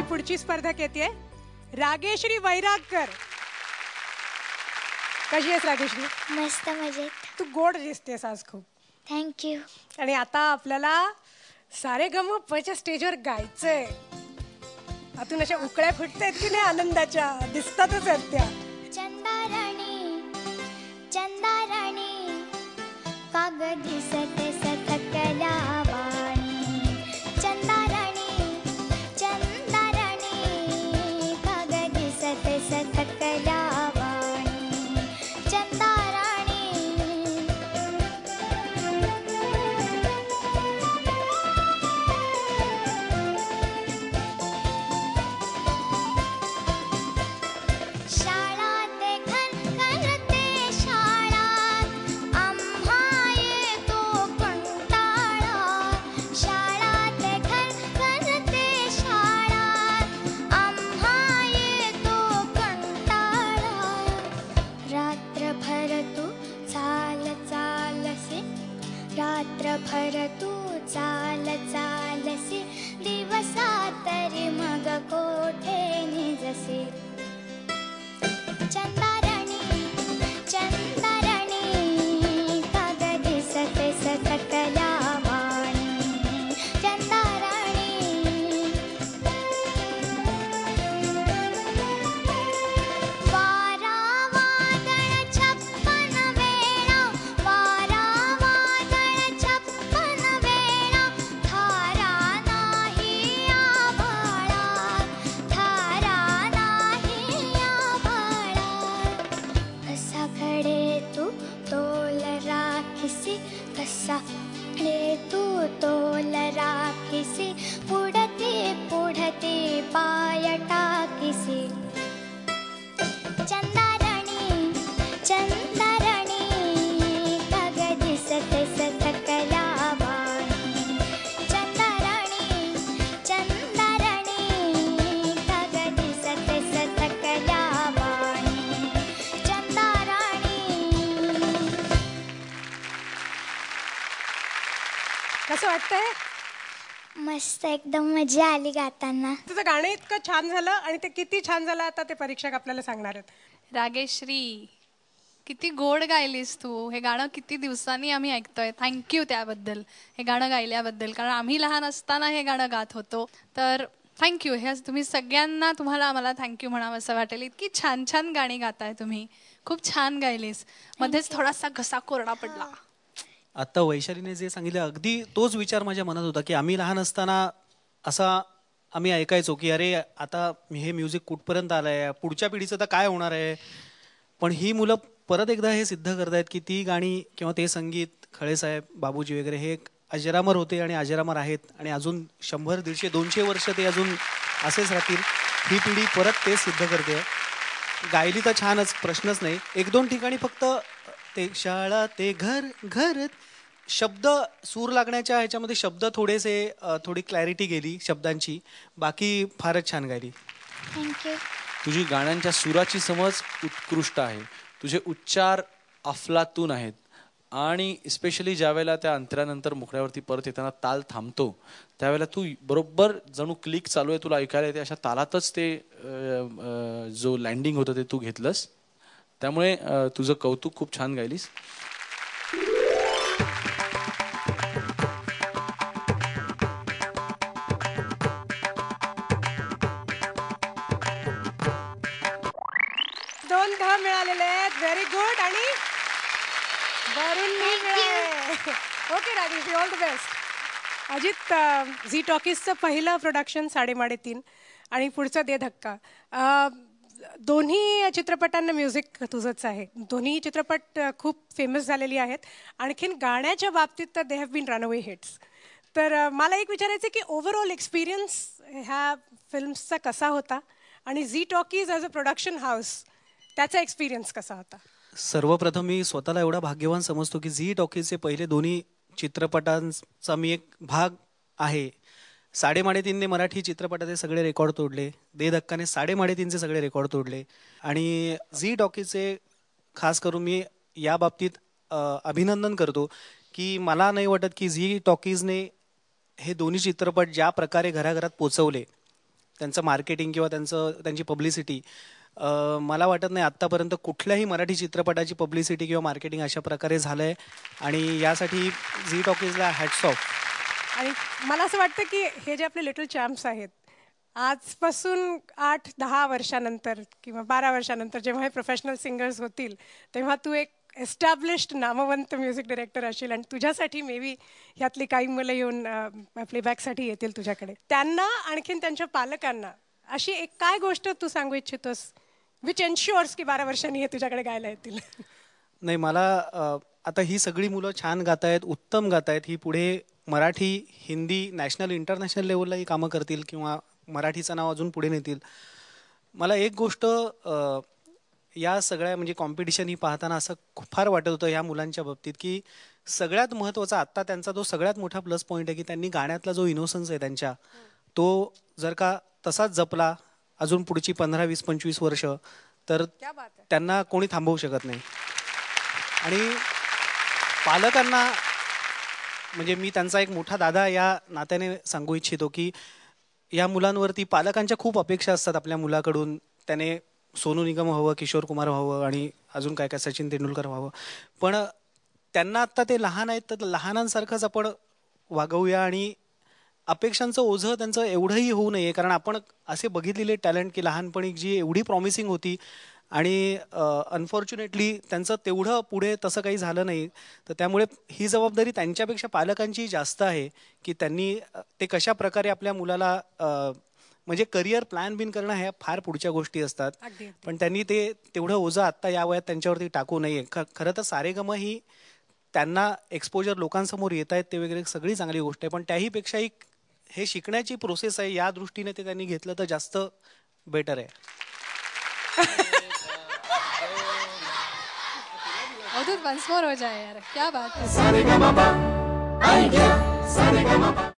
पुढची स्पर्धक येते रागेश्री वैरागकर. कशी आहेस रागेश्री? मस्त मजेत. तू गोड दिसतेस आज खूप. थँक्यू. आणि आता आपल्याला सारेगमपच्या स्टेजवर गायचंय. आतून अशा उकळ्या फुटतायत की नाही आनंदाच्या, दिसतातच आहेत त्या. चंदाराणी चंदाराणी कागद दिसते सतकल्या वाणी. चंदाराणी चंदाराणी कागद दिसते सतकल्या वाणी. चंदाराणी शाळा ते घन करते शाळात आम्हा येतो कंटाळा. शाळा ते घन करते शाळात आम्हा येतो कंटाळा. रात्रभर तू चाल चालसे रात्रभर तू चाल चालसे दिवसा तरी मग कोठे निजसे. चंदाराणी चंदाराणी कागद दिसते सतकल्या वाणी. चंदाराणी वारा वादळ छप्पन वेळा वारा वादळ छप्पन वेळा थारा नाही आभाळात थारा नाही आभाळात. कसा घडे तू तोल राखीसी कसा घडे तू तोल राखीसी पुढते पुढते पाय टाकीसी. चंदाराणी चंदाराणी कागद दिसते सतकल्या वाणी. चंदाराणी चंदाराणी कागद दिसते सतकल्या वाणी. चंदाराणी कसं वाटतंय? मस्त एकदम मजा आली गाताना. तुझं गाणं इतकं छान झालं आणि ते किती छान झालं आता ते परीक्षक आपल्याला सांगणार आहेत. रागेश्री किती गोड गायलीस तू. हे गाणं किती दिवसांनी आम्ही ऐकतोय. थँक्यू त्याबद्दल, हे गाणं गायल्याबद्दल. कारण आम्ही लहान असताना हे गाणं गात होतो. तर थँक्यू. हे तुम्ही सगळ्यांना तुम्हाला मला थँक्यू म्हणावं असं वाटेल. इतकी छान छान गाणी गाताय तुम्ही. खूप छान गायलीस. मध्येच थोडासा घसा कोरडा पडला. आता वैशालीने जे सांगितलं अगदी तोच विचार माझ्या मनात होता की आम्ही लहान असताना असा आम्ही ऐकायचो की अरे आता हे म्युझिक कुठपर्यंत आलंय, पुढच्या पिढीचं तर काय होणार आहे. पण ही मुलं परत एकदा हे सिद्ध करतायत की ती गाणी किंवा ते संगीत खळेसाहेब, बाबूजी वगैरे हे अजरामर होते आणि अजरामर आहेत आणि अजून 100, 150, 200 वर्ष ते अजून असेच राहतील. ही पिढी परत तेच सिद्ध करते. गायली तर छानच, प्रश्नच नाही. 1-2 ठिकाणी फक्त ते शाळा ते घर घर शब्द सूर लागण्याच्या ह्याच्यामध्ये शब्द थोडेसे थोडी क्लॅरिटी गेली शब्दांची. बाकी फारच छान गायली. थँक्यू. तुझी गाण्यांच्या सुराची समज उत्कृष्ट आहे. तुझे उच्चार अफलातून आहेत. आणि स्पेशली ज्यावेळेला त्या अंतरानंतर मुखड्यावरती परत येताना ताल थांबतो त्यावेळेला तू बरोबर जणू क्लिक चालू आहे तुला ऐकायला येते अशा तालातच ते जो लँडिंग होतं ते तू घेतलंस. त्यामुळे तुझं कौतुक. खूप छान गायलीस. दोन ध मिळालेले आहेत. Very good. आणि वरून मिळाले. Okay Rajeshri, all the best. Ajit, Zee टॉकीजचं पहिलं प्रोडक्शन 3.5 आणि पुढचं दे धक्का. दोन्ही चित्रपटांना म्युझिक तुझंच आहे. दोन्ही चित्रपट खूप फेमस झालेली आहेत. आणखीन गाण्याच्या बाबतीत तर they have been runaway hits. तर मला एक विचारायचं की ओव्हरऑल एक्सपिरियन्स ह्या फिल्म्सचा कसा होता आणि Zee talkies as a production house त्याचा एक्सपिरियन्स कसा होता? सर्वप्रथम मी स्वतःला एवढा भाग्यवान समजतो की झी टॉकीजचे पहिले दोन्ही चित्रपटांचा मी एक भाग आहे. 3.5ने मराठी चित्रपटाचे सगळे रेकॉर्ड तोडले. दे धक्काने 3.5चे सगळे रेकॉर्ड तोडले. आणि झी टॉकीजचे खास करून मी या बाबतीत अभिनंदन करतो की मला नाही वाटत की झी टॉकीजने हे दोन्ही चित्रपट ज्या प्रकारे घराघरात पोचवले, त्यांचं मार्केटिंग किंवा त्यांची पब्लिसिटी, मला वाटत नाही आत्तापर्यंत कुठल्याही मराठी चित्रपटाची पब्लिसिटी किंवा मार्केटिंग अशा प्रकारे झालं आहे. आणि यासाठी झी टॉकीजला हॅट्स ऑफ. आणि मला असं वाटतं की हे जे आपले लिटल चॅम्प्स आहेत, आजपासून 8-10 वर्षानंतर किंवा 12 वर्षानंतर जेव्हा हे प्रोफेशनल सिंगर्स होतील, तेव्हा तू एक एस्टॅब्लिश्ड नामवंत म्युझिक डायरेक्टर असशील आणि तुझ्यासाठी मे बी ह्यातली काही मुलं येऊन प्लेबॅकसाठी येतील तुझ्याकडे. त्यांना आणखीन त्यांच्या पालकांना अशी एक काय गोष्ट तू सांगू इच्छितोस विच एन्श्युअर्स की 12 वर्षांनी हे तुझ्याकडे गायला येतील? नाही, मला आता ही सगळी मुलं छान गात आहेत, उत्तम गात आहेत. ही पुढे मराठी, हिंदी, नॅशनल, इंटरनॅशनल लेवललाही कामं करतील किंवा मराठीचं नाव अजून पुढे नेतील. मला एक गोष्ट या सगळ्या म्हणजे कॉम्पिटिशन ही पाहताना असं फार वाटत होतं ह्या मुलांच्या बाबतीत की सगळ्यात महत्त्वाचा आत्ता त्यांचा जो सगळ्यात मोठा प्लस पॉईंट आहे की त्यांनी गाण्यातला जो इनोसन्स आहे त्यांच्या, तो जर का तसाच जपला अजून पुढची 15, 20, 25 वर्ष, तर त्यांना कोणी थांबवू शकत नाही. आणि पालकांना म्हणजे मी त्यांचा एक मोठा दादा या नात्याने सांगू इच्छितो की या मुलांवरती पालकांच्या खूप अपेक्षा असतात आपल्या मुलाकडून. त्याने सोनू निगम व्हावं, किशोर कुमार व्हावं आणि अजून काय काय सचिन तेंडुलकर व्हावं. पण त्यांना आत्ता ते लहान आहेत, तर लहानांसारखंच आपण वागवूया आणि अपेक्षांचं ओझं त्यांचं एवढंही होऊ नये. कारण आपण असे बघितलेले टॅलेंट की लहानपणी जी एवढी प्रॉमिसिंग होती आणि अनफॉर्च्युनेटली त्यांचं तेवढं पुढे तसं काही झालं नाही. तर त्यामुळे ही जबाबदारी त्यांच्यापेक्षा पालकांची जास्त आहे की त्यांनी ते कशा प्रकारे आपल्या मुलाला म्हणजे करिअर प्लॅन बिन करणं ह्या फार पुढच्या गोष्टी असतात. पण त्यांनी ते तेवढं ओझं आत्ता या वयात त्यांच्यावरती टाकू नये. खरं तर सारेगम ही त्यांना एक्सपोजर लोकांसमोर येत आहेत ते वगैरे सगळी चांगली गोष्ट आहे, पण त्याहीपेक्षा एक हे शिकण्याची प्रोसेस आहे, या दृष्टीने ते त्यांनी घेतलं तर जास्त बेटर आहे. अवधूत, वन्स मोर हो जाए यार, क्या बात है.